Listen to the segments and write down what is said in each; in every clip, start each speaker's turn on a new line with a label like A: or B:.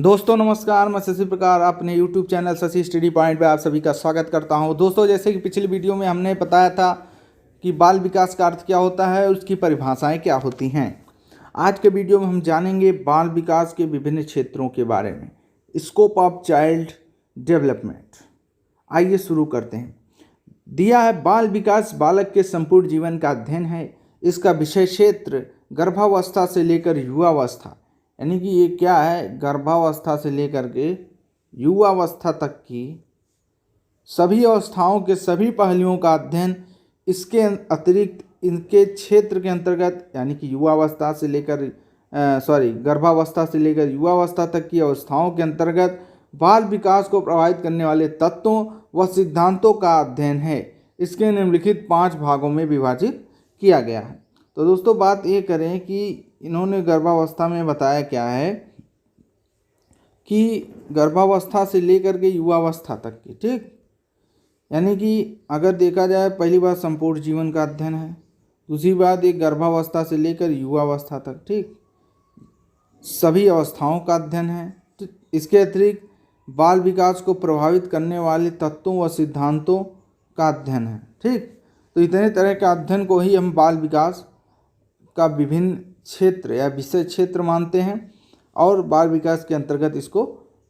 A: दोस्तों नमस्कार, मैं शशि प्रकार अपने YouTube channel Shashi study point पे आप सभी का स्वागत करता हूं। दोस्तों, जैसे कि पिछली वीडियो में हमने बताया था कि बाल विकास का अर्थ क्या होता है, उसकी परिभाषाएं क्या होती हैं। आज के वीडियो में हम जानेंगे बाल विकास के विभिन्न क्षेत्रों के बारे में, स्कोप ऑफ चाइल्ड डेवलपमेंट। आइए शुरू करते हैं। दिया है, बाल विकास बालक के संपूर्ण जीवन का अध्ययन है। इसका विषय क्षेत्र गर्भावस्था से लेकर युवावस्था, यानी कि ये क्या है, गर्भावस्था से लेकर के युवावस्था तक की सभी अवस्थाओं के सभी पहलुओं का अध्ययन। इसके अतिरिक्त इनके क्षेत्र के अंतर्गत, यानी कि युवावस्था से लेकर गर्भावस्था से लेकर युवावस्था तक की अवस्थाओं के अंतर्गत बाल विकास को प्रभावित करने वाले तत्वों व सिद्धांतों का अध्ययन है। इसके निम्नलिखित 5 भागों में विभाजित किया गया है। तो दोस्तों, बात ये करें कि इन्होंने गर्भावस्था में बताया क्या है कि गर्भावस्था से लेकर के युवावस्था तक की, ठीक, यानी कि अगर देखा जाए, पहली बात संपूर्ण जीवन का अध्ययन है, दूसरी बात एक गर्भावस्था से लेकर युवावस्था तक, ठीक, सभी अवस्थाओं का अध्ययन है। इसके अतिरिक्त बाल विकास को प्रभावित करने वाले तत्वों व सिद्धांतों का अध्ययन है, ठीक। तो इतने तरह के अध्ययन को ही हम बाल विकास का विभिन्न क्षेत्र या विषय क्षेत्र मानते हैं और बाल विकास के अंतर्गत इसको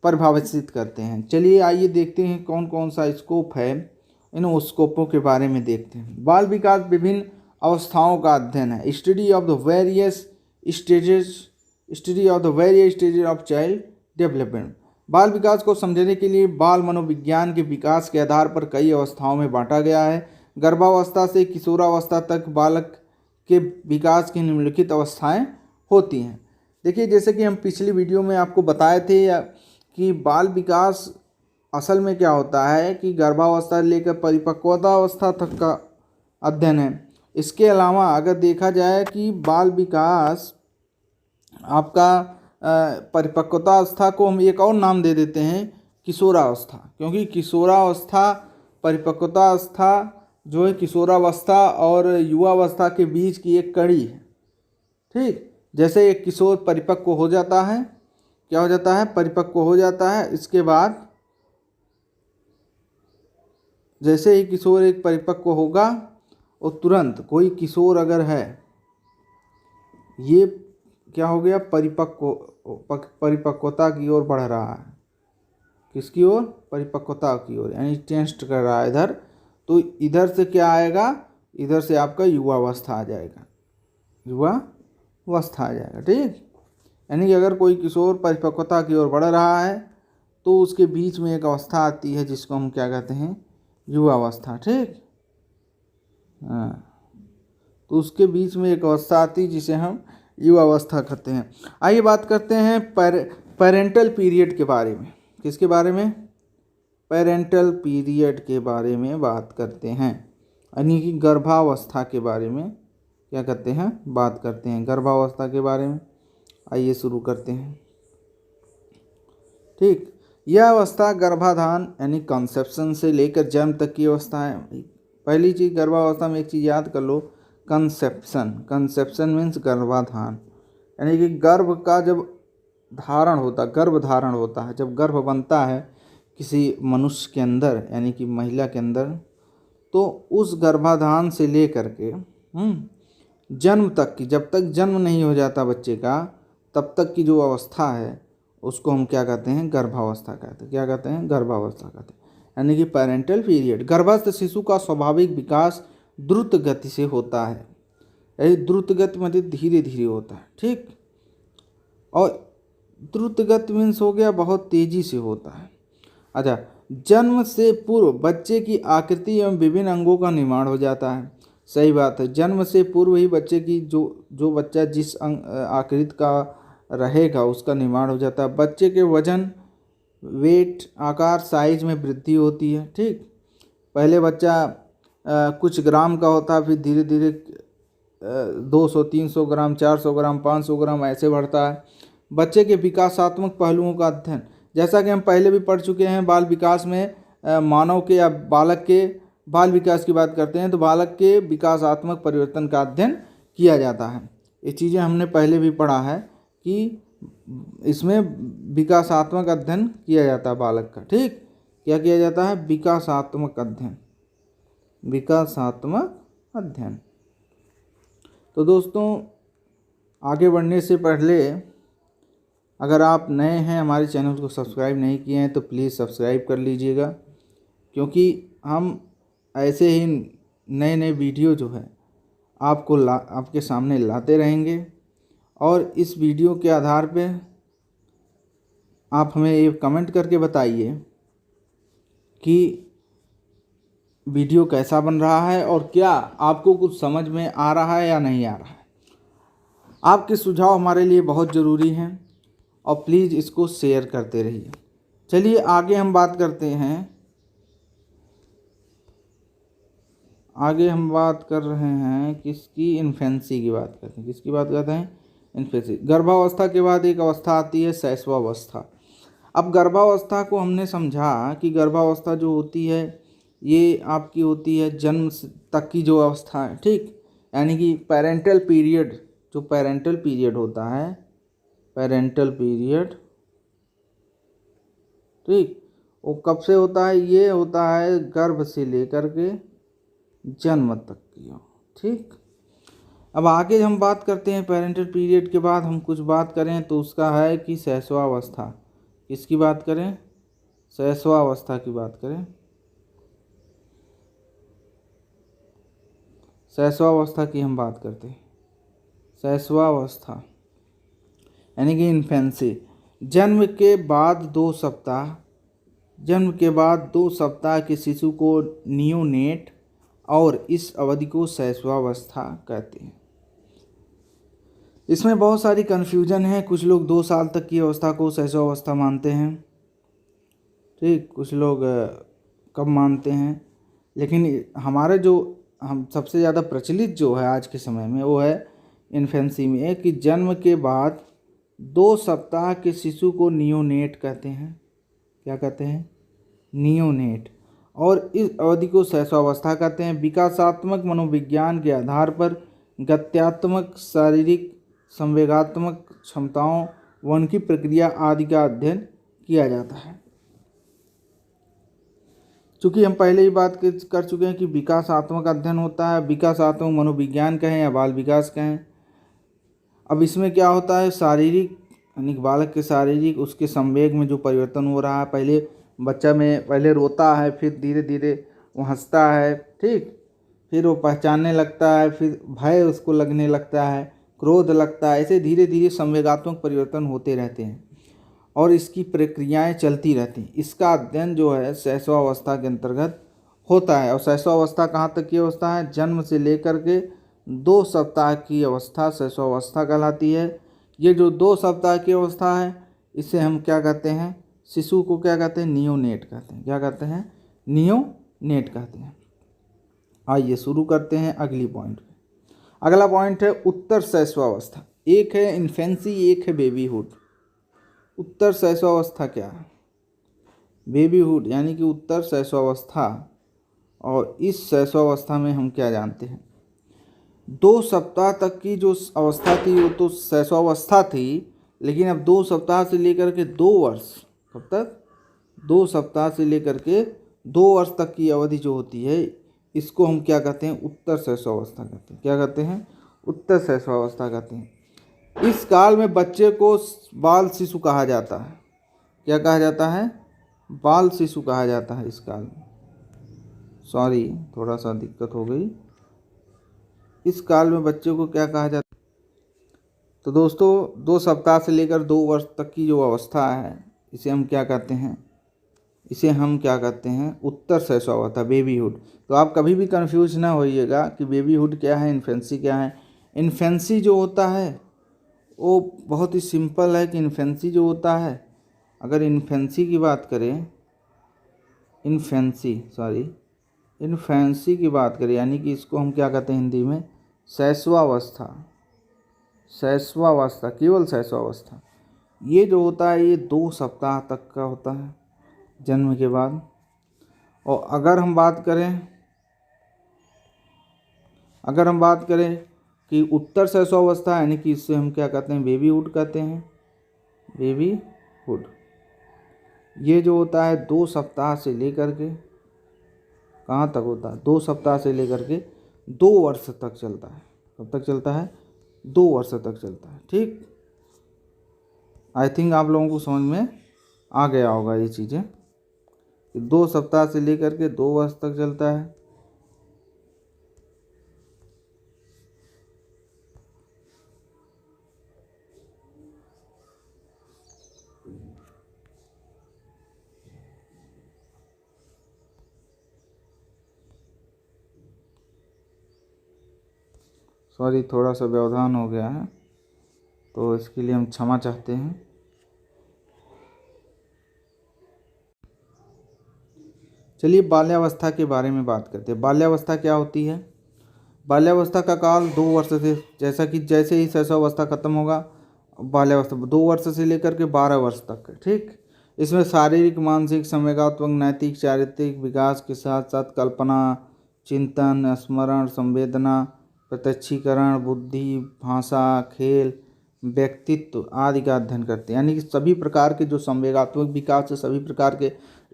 A: परिभाषित करते हैं। चलिए आइए देखते हैं कौन कौन सा स्कोप है। इन स्कोपों के बारे में देखते हैं। बाल विकास विभिन्न अवस्थाओं का अध्ययन है। Study of the various stages of child development. बाल विकास को समझने के लिए बाल मनोविज्ञान के विकास के आधार पर कई अवस्थाओं में बांटा गया है। गर्भावस्था से किशोरावस्था तक बालक के विकास की निम्नलिखित अवस्थाएं होती हैं। देखिए, जैसे कि हम पिछली वीडियो में आपको बताए थे कि बाल विकास असल में क्या होता है कि गर्भावस्था से लेकर परिपक्वता अवस्था तक का अध्ययन है। इसके अलावा अगर देखा जाए कि बाल विकास आपका परिपक्वता अवस्था को हम एक और नाम दे देते हैं, किशोरावस्था, क्योंकि किशोरावस्था परिपक्वता अवस्था जो है किशोरावस्था और युवावस्था के बीच की एक कड़ी है, ठीक। जैसे एक किशोर परिपक्व हो जाता है, क्या हो जाता है, परिपक्व हो जाता है। इसके बाद जैसे ही किशोर एक परिपक्व होगा और तुरंत कोई किशोर अगर है, ये क्या हो गया, परिपक्वता की ओर बढ़ रहा है। किसकी ओर? परिपक्वता की ओर, यानी टेस्ट कर रहा है इधर। तो इधर से क्या आएगा, इधर से आपका युवावस्था आ जाएगा, युवावस्था आ जाएगा, ठीक। यानी कि अगर कोई किशोर परिपक्वता की ओर बढ़ रहा है तो उसके बीच में एक अवस्था आती है जिसको हम क्या कहते हैं, युवावस्था, ठीक। हाँ, तो उसके बीच में एक अवस्था आती है जिसे हम युवावस्था कहते हैं। आइए बात करते हैं पेरेंटल पीरियड के बारे में। किसके बारे में? पेरेंटल पीरियड के बारे में बात करते हैं, यानी कि गर्भावस्था के बारे में क्या करते हैं, बात करते हैं, गर्भावस्था के बारे में। आइए शुरू करते हैं, ठीक। यह अवस्था गर्भाधान यानी कंसेप्शन से लेकर जन्म तक की अवस्था है। पहली चीज़, गर्भावस्था में एक चीज़ याद कर लो, कंसेप्शन मीन्स गर्भाधान, यानी कि गर्भ का जब गर्भधारण होता है, जब गर्भ बनता है किसी मनुष्य के अंदर, यानी कि महिला के अंदर, तो उस गर्भाधान से लेकर के जन्म तक की, जब तक जन्म नहीं हो जाता बच्चे का, तब तक की जो अवस्था है उसको हम क्या कहते हैं, गर्भावस्था कहते हैं। क्या कहते हैं? गर्भावस्था कहते हैं, यानी कि पेरेंटल पीरियड। गर्भस्थ शिशु का स्वाभाविक विकास द्रुत गति से होता है, यानी द्रुत गति मतलब धीरे धीरे होता है, ठीक। और द्रुत गति मीन्स हो गया बहुत तेजी से होता है। अच्छा, जन्म से पूर्व बच्चे की आकृति एवं विभिन्न अंगों का निर्माण हो जाता है। सही बात है, जन्म से पूर्व ही बच्चे की जो बच्चा जिस आकृति का रहेगा उसका निर्माण हो जाता है। बच्चे के वजन, वेट, आकार, साइज में वृद्धि होती है, ठीक। पहले बच्चा कुछ ग्राम का होता है, फिर धीरे धीरे 200, 300 ग्राम, 400 ग्राम, 500 ग्राम ऐसे बढ़ता है। बच्चे के विकासात्मक पहलुओं का अध्ययन, जैसा कि हम पहले भी पढ़ चुके हैं, बाल विकास में मानव के या बालक के बाल विकास की बात करते हैं तो बालक के विकासात्मक परिवर्तन का अध्ययन किया जाता है। ये चीज़ें हमने पहले भी पढ़ा है कि इसमें विकासात्मक अध्ययन किया जाता है बालक का। ठीक, क्या किया जाता है? विकासात्मक अध्ययन, विकासात्मक अध्ययन। तो दोस्तों, आगे बढ़ने से पहले अगर आप नए हैं, हमारे चैनल को सब्सक्राइब नहीं किए हैं तो प्लीज़ सब्सक्राइब कर लीजिएगा, क्योंकि हम ऐसे ही नए नए वीडियो जो है आपके सामने लाते रहेंगे। और इस वीडियो के आधार पे आप हमें ये कमेंट करके बताइए कि वीडियो कैसा बन रहा है और क्या आपको कुछ समझ में आ रहा है या नहीं आ रहा है। आपके सुझाव हमारे लिए बहुत ज़रूरी हैं और प्लीज़ इसको शेयर करते रहिए। चलिए आगे हम बात करते हैं। आगे हम बात कर रहे हैं किसकी? इन्फेंसी की बात करते हैं। किसकी बात करते हैं? इन्फेंसी। गर्भावस्था के बाद एक अवस्था आती है शैशवावस्था। अब गर्भावस्था को हमने समझा कि गर्भावस्था जो होती है ये आपकी होती है जन्म तक की जो अवस्था है। ठीक, यानी कि पेरेंटल पीरियड, जो पेरेंटल पीरियड होता है, पेरेंटल पीरियड, ठीक, वो कब से होता है? ये होता है गर्भ से लेकर के जन्म तक की। ठीक, अब आगे हम बात करते हैं पेरेंटल पीरियड के बाद हम कुछ बात करें तो उसका है कि शैशवावस्था। किसकी बात करें? शैशवावस्था की बात करें। शैशवावस्था की हम बात करते हैं। शैशवावस्था यानी कि इन्फेंसी। जन्म के बाद 2 सप्ताह, जन्म के बाद 2 सप्ताह के शिशु को नियोनेट और इस अवधि को शैशवावस्था कहते हैं। इसमें बहुत सारी कन्फ्यूजन है। कुछ लोग 2 साल तक की अवस्था को शैशवावस्था मानते हैं, ठीक, कुछ लोग कम मानते हैं। लेकिन हमारे जो हम सबसे ज़्यादा प्रचलित जो है आज के समय में वो है इन्फेंसी में कि जन्म के बाद 2 सप्ताह के शिशु को नियोनेट कहते हैं। क्या कहते हैं? नियोनेट। और इस अवधि को शैशवावस्था कहते हैं। विकासात्मक मनोविज्ञान के आधार पर गत्यात्मक, शारीरिक, संवेगात्मक क्षमताओं व उनकी प्रक्रिया आदि का अध्ययन किया जाता है। चूँकि हम पहले ही बात कर चुके हैं कि विकासात्मक अध्ययन होता है, विकासात्मक मनोविज्ञान कहें या बाल विकास कहें। अब इसमें क्या होता है? शारीरिक यानी कि बालक के शारीरिक, उसके संवेग में जो परिवर्तन हो रहा है। पहले बच्चा में पहले रोता है, फिर धीरे धीरे वो हंसता है, ठीक, फिर वो पहचानने लगता है, फिर भय उसको लगने लगता है, क्रोध लगता है। ऐसे धीरे धीरे संवेगात्मक परिवर्तन होते रहते हैं और इसकी प्रक्रियाएं चलती रहती हैं। इसका अध्ययन जो है शैशवावस्था के अंतर्गत होता है। और शैशवावस्था कहाँ तक की अवस्था है? जन्म से लेकर के 2 सप्ताह की अवस्था शैशवावस्था कहलाती है। ये जो 2 सप्ताह की अवस्था है इसे हम क्या कहते हैं? शिशु को क्या कहते हैं? नियोनेट कहते हैं। क्या कहते हैं? नियोनेट कहते हैं। आइए शुरू करते हैं अगली पॉइंट पे। अगला पॉइंट है उत्तर शैशवावस्था। एक है इन्फेंसी, एक है बेबीहुड। उत्तर शैशवावस्था क्या है? बेबीहुड यानी कि उत्तर शैशवावस्था। और इस शैशवावस्था में हम क्या जानते हैं? 2 सप्ताह तक की जो अवस्था थी वो तो शैशवावस्था थी, लेकिन अब 2 सप्ताह से लेकर के 2 वर्ष, कब तक? 2 सप्ताह से लेकर के 2 वर्ष तक की अवधि जो होती है इसको हम क्या कहते हैं? उत्तर शैशवावस्था कहते हैं। क्या कहते हैं? उत्तर शैशवावस्था कहते हैं। इस काल में बच्चे को बाल शिशु कहा जाता है। क्या कहा जाता है? बाल शिशु कहा जाता है इस काल में। सॉरी, थोड़ा सा दिक्कत हो गई। इस काल में बच्चे को क्या कहा जाता है? तो दोस्तों 2 सप्ताह से लेकर 2 वर्ष तक की जो अवस्था है इसे हम क्या कहते हैं? इसे हम क्या कहते हैं? उत्तर शैशवावस्था, बेबीहुड। तो आप कभी भी कंफ्यूज ना होइएगा कि बेबीहुड क्या है, इन्फेंसी क्या है। इन्फेंसी जो होता है वो बहुत ही सिंपल है कि इन्फेंसी जो होता है, अगर इन्फेंसी की बात करें, इन्फेंसी की बात करें यानी कि इसको हम क्या कहते हैं हिंदी में? शैशवावस्था। शैशवावस्था, केवल शैशवावस्था। ये जो होता है ये 2 सप्ताह तक का होता है जन्म के बाद। और अगर हम बात करें कि उत्तर शैशवावस्था यानी कि इससे हम क्या कहते हैं? बेबीहुड कहते हैं। बेबीहुड। ये जो होता है 2 सप्ताह से लेकर के कहाँ तक होता है, 2 सप्ताह से लेकर के 2 वर्ष तक चलता है। कब तक चलता है? 2 वर्ष तक चलता है। ठीक, आई थिंक आप लोगों को समझ में आ गया होगा ये चीज़ें कि 2 सप्ताह से लेकर के 2 वर्ष तक चलता है। सॉरी, थोड़ा सा व्यवधान हो गया है, तो इसके लिए हम क्षमा चाहते हैं। चलिए बाल्यावस्था के बारे में बात करते हैं। बाल्यावस्था क्या होती है? बाल्यावस्था का काल 2 वर्ष से, जैसे ही शैशवावस्था खत्म होगा, बाल्यावस्था 2 वर्ष से लेकर के 12 वर्ष तक है। ठीक, इसमें शारीरिक, मानसिक, संवेगात्मक, नैतिक, चारित्रिक विकास के साथ साथ कल्पना, चिंतन, स्मरण, संवेदना, प्रत्यक्षीकरण, बुद्धि, भाषा, खेल, व्यक्तित्व आदि का अध्ययन करते हैं। यानी कि सभी प्रकार के जो संवेगात्मक विकास है, सभी प्रकार के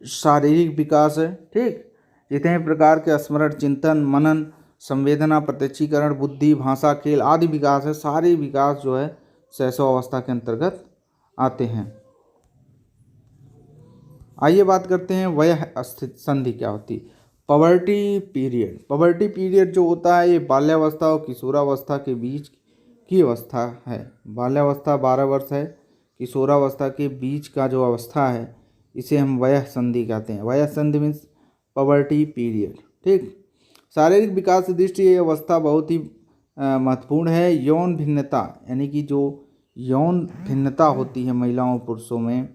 A: शारीरिक विकास है, ठीक, जितने प्रकार के स्मरण, चिंतन, मनन, संवेदना, प्रत्यक्षीकरण, बुद्धि, भाषा, खेल आदि विकास है, सारे विकास जो है शैशवावस्था के अंतर्गत आते हैं। आइए बात करते हैं वयः स्थिति संधि क्या होती है। Poverty period. पवर्टी पीरियड जो होता है ये बाल्यावस्था और किशोरावस्था के बीच की अवस्था है। बाल्यावस्था 12 वर्ष है, किशोरावस्था के बीच का जो अवस्था है इसे हम वयः संधि कहते हैं। वयः संधि मीन्स पवर्टी पीरियड। ठीक, शारीरिक विकास की दृष्टि ये अवस्था बहुत ही महत्वपूर्ण है। यौन भिन्नता, यानी कि जो यौन भिन्नता होती है महिलाओं पुरुषों में,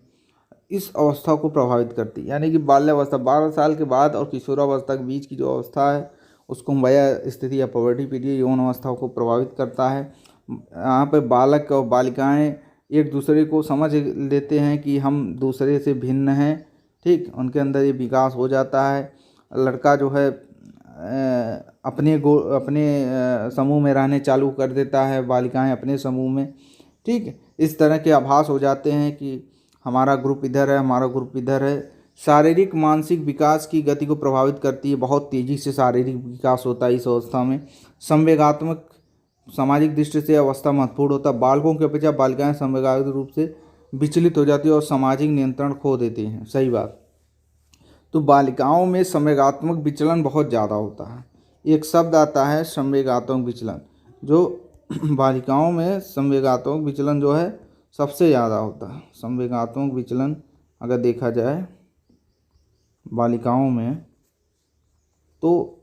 A: इस अवस्था को प्रभावित करती है। यानी कि बाल्यावस्था 12 साल के बाद और किशोरावस्था के बीच की जो अवस्था है उसको हम वयः स्थिति या पवर्टी पीरियड यौन अवस्था को प्रभावित करता है। यहाँ पे बालक और बालिकाएं एक दूसरे को समझ लेते हैं कि हम दूसरे से भिन्न हैं। ठीक, उनके अंदर ये विकास हो जाता है। लड़का जो है अपने समूह में रहने चालू कर देता है, बालिकाएं अपने समूह में। ठीक, इस तरह के आभास हो जाते हैं कि हमारा ग्रुप इधर है, हमारा ग्रुप इधर है। शारीरिक मानसिक विकास की गति को प्रभावित करती है। बहुत तेज़ी से शारीरिक विकास होता है इस अवस्था में। संवेगात्मक सामाजिक दृष्टि से अवस्था महत्वपूर्ण होता है। बालकों की अपेक्षा बालिकाएं संवेगात्मक रूप से विचलित हो जाती है और सामाजिक नियंत्रण खो देती हैं। सही बात। तो बालिकाओं में संवेगात्मक विचलन बहुत ज़्यादा होता है। एक शब्द आता है संवेगात्मक विचलन, जो बालिकाओं में संवेगात्मक विचलन जो है सबसे ज़्यादा होता है। संवेगात्मक विचलन अगर देखा जाए बालिकाओं में तो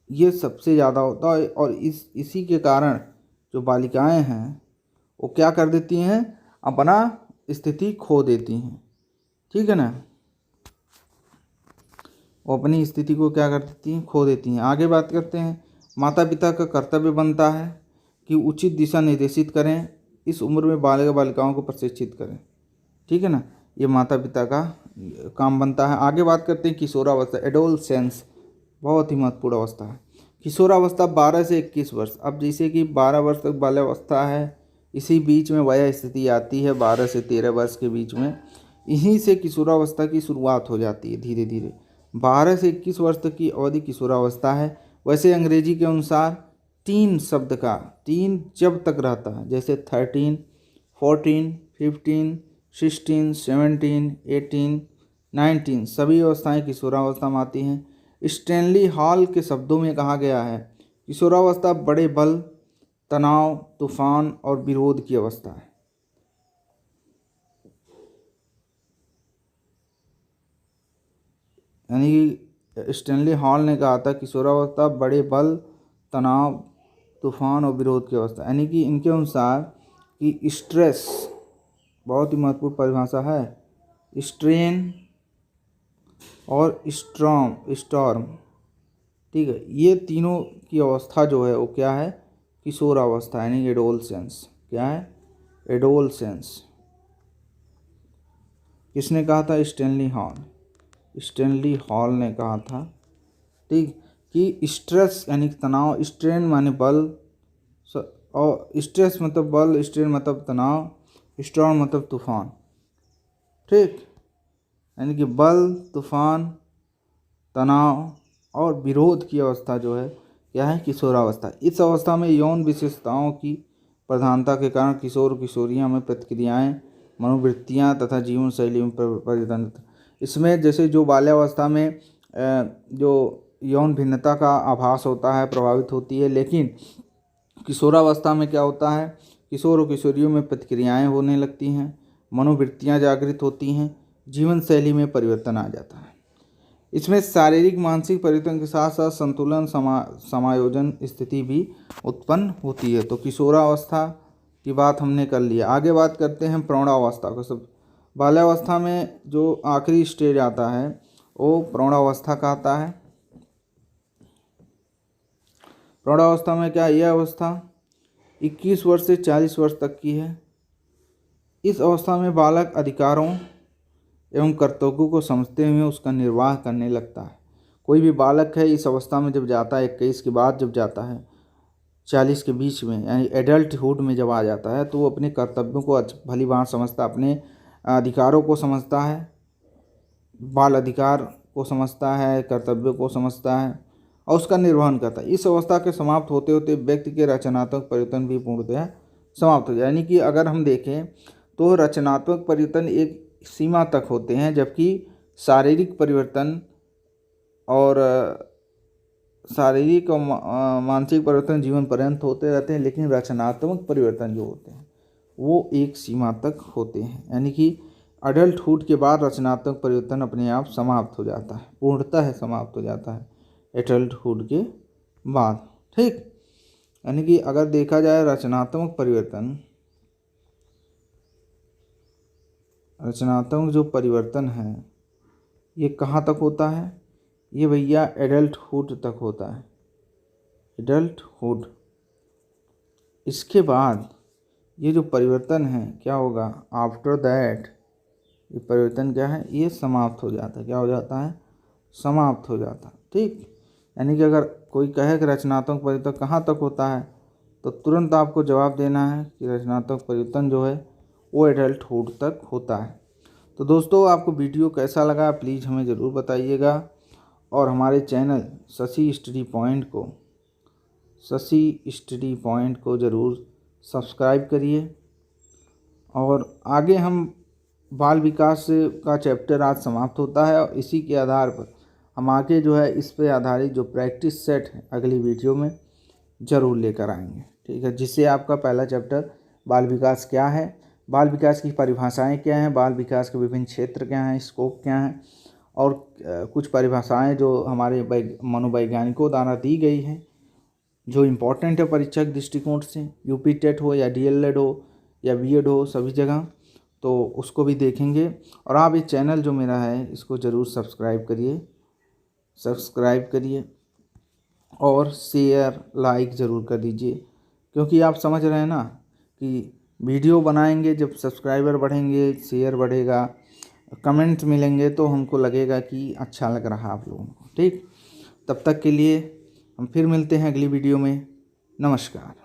A: ये सबसे ज़्यादा होता है। और इसी के कारण जो बालिकाएं हैं वो क्या कर देती हैं, अपना स्थिति खो देती हैं। ठीक है ना, वो अपनी स्थिति को क्या कर देती हैं, खो देती हैं। आगे बात करते हैं। माता पिता का कर्तव्य बनता है कि उचित दिशा निर्देशित करें, इस उम्र में बालक बालिकाओं को प्रशिक्षित करें। ठीक है ना, ये माता पिता का काम बनता है। आगे बात करते हैं किशोरावस्था, एडोलसेंस, बहुत ही महत्वपूर्ण अवस्था है। किशोरावस्था 12 से 21 वर्ष। अब जैसे कि 12 वर्ष तक बाल्यावस्था है, इसी बीच में वयः स्थिति आती है 12 से 13 वर्ष के बीच में। यहीं से किशोरावस्था की शुरुआत हो जाती है धीरे धीरे। 12 से 21 वर्ष तक की अवधि किशोरावस्था है। वैसे अंग्रेजी के अनुसार टीन शब्द का टीन जब तक रहता है, जैसे 13, 14, 15, 16, 17, 18, 19 सभी अवस्थाएं किशोरावस्था में आती हैं। स्टैनली हॉल के शब्दों में कहा गया है, किशोरावस्था बड़े बल, तनाव, तूफान और विरोध की अवस्था है। यानी स्टैनली हॉल ने कहा था किशोरावस्था बड़े बल, तनाव, तूफान और विरोध की अवस्था। यानी कि इनके अनुसार कि स्ट्रेस, बहुत ही महत्वपूर्ण परिभाषा है, स्ट्रेन और स्टॉर्म, ठीक है, ये तीनों की अवस्था जो है वो क्या है, किशोरावस्था, यानी एडोलसेंस। क्या है, एडोलसेंस। किसने कहा था, स्टैनली हॉल ने कहा था। ठीक, कि स्ट्रेस यानी तनाव, स्ट्रेन माने बल और स्ट्रेस मतलब बल, स्ट्रेन मतलब तनाव स्टॉर्म मतलब तूफान, ठीक। यानी कि बल, तूफान, तनाव और विरोध की अवस्था जो है क्या है, किशोरावस्था। इस अवस्था में यौन विशेषताओं की प्रधानता के कारण किशोर किशोरियां में प्रतिक्रियाएं, मनोवृत्तियां तथा जीवन शैली में परिवर्तन। इसमें जैसे जो बाल्यावस्था में जो यौन भिन्नता का आभास होता है, प्रभावित होती है, लेकिन किशोरावस्था में क्या होता है, किशोर और किशोरियों में प्रतिक्रियाएं होने लगती हैं, मनोवृत्तियां जागृत होती हैं, जीवन शैली में परिवर्तन आ जाता है। इसमें शारीरिक मानसिक परिवर्तन के साथ साथ संतुलन समायोजन स्थिति भी उत्पन्न होती है। तो किशोरावस्था की बात हमने कर लिया। आगे बात करते हैं प्रौढ़ावस्था को। सब बाल्यावस्था में जो आखिरी स्टेज आता है वो प्रौढ़ावस्था का आता है। प्रौढ़ावस्था में क्या, यह अवस्था 21 वर्ष से 40 वर्ष तक की है। इस अवस्था में बालक अधिकारों एवं कर्तव्यों को समझते हुए उसका निर्वाह करने लगता है। कोई भी बालक है इस अवस्था में जब जाता है, 21 के बाद जब जाता है, 40 के बीच में यानी एडल्टहुड में जब आ जाता है, तो वो अपने कर्तव्यों को भली भांति समझता है, अपने अधिकारों को समझता है, बाल अधिकार को समझता है, कर्तव्यों को समझता है और उसका निर्वहन करता है। इस अवस्था के समाप्त होते होते व्यक्ति के रचनात्मक परिवर्तन भी पूर्णतः समाप्त हो जाए। यानी कि अगर हम देखें तो रचनात्मक परिवर्तन एक सीमा तक होते हैं, जबकि शारीरिक परिवर्तन और शारीरिक और मानसिक परिवर्तन जीवन पर्यंत होते रहते हैं, लेकिन रचनात्मक परिवर्तन जो होते हैं वो एक सीमा तक होते हैं। यानी कि अडल्टहुड के बाद रचनात्मक परिवर्तन अपने आप समाप्त हो जाता है, पूर्णतः समाप्त हो जाता है एडल्टहुड के बाद, ठीक। यानी कि अगर देखा जाए रचनात्मक जो परिवर्तन है ये कहाँ तक होता है, ये भैया एडल्टहुड तक होता है, एडल्टहुड। इसके बाद ये जो परिवर्तन है क्या होगा, आफ्टर दैट ये परिवर्तन क्या है, ये समाप्त हो जाता है। क्या हो जाता है, समाप्त हो जाता है, ठीक। यानी कि अगर कोई कहे कि रचनात्मक परिवर्तन कहाँ तक होता है, तो तुरंत आपको जवाब देना है कि रचनात्मक परिवर्तन जो है वो एडल्टहुड तक होता है। तो दोस्तों आपको वीडियो कैसा लगा प्लीज़ हमें ज़रूर बताइएगा और हमारे चैनल शशि स्टडी पॉइंट को ज़रूर सब्सक्राइब करिए। और आगे हम बाल विकास का चैप्टर आज समाप्त होता है और इसी के आधार पर हम आगे जो है इस पे आधारित जो प्रैक्टिस सेट है अगली वीडियो में ज़रूर लेकर आएंगे, ठीक है। जिससे आपका पहला चैप्टर बाल विकास क्या है, बाल विकास की परिभाषाएं क्या हैं, बाल विकास के विभिन्न क्षेत्र क्या हैं, स्कोप क्या हैं और कुछ परिभाषाएं जो हमारे मनोवैज्ञानिकों द्वारा दी गई हैं जो इम्पोर्टेंट है परीक्षक दृष्टिकोण से, यूपी टेट हो या डीएलएड हो या बीएड हो सभी जगह, तो उसको भी देखेंगे। और आप ये चैनल जो मेरा है इसको ज़रूर सब्सक्राइब करिए और शेयर लाइक ज़रूर कर दीजिए, क्योंकि आप समझ रहे हैं ना कि वीडियो बनाएंगे जब सब्सक्राइबर बढ़ेंगे, शेयर बढ़ेगा, कमेंट्स मिलेंगे, तो हमको लगेगा कि अच्छा लग रहा आप लोगों को, ठीक। तब तक के लिए हम फिर मिलते हैं अगली वीडियो में। नमस्कार।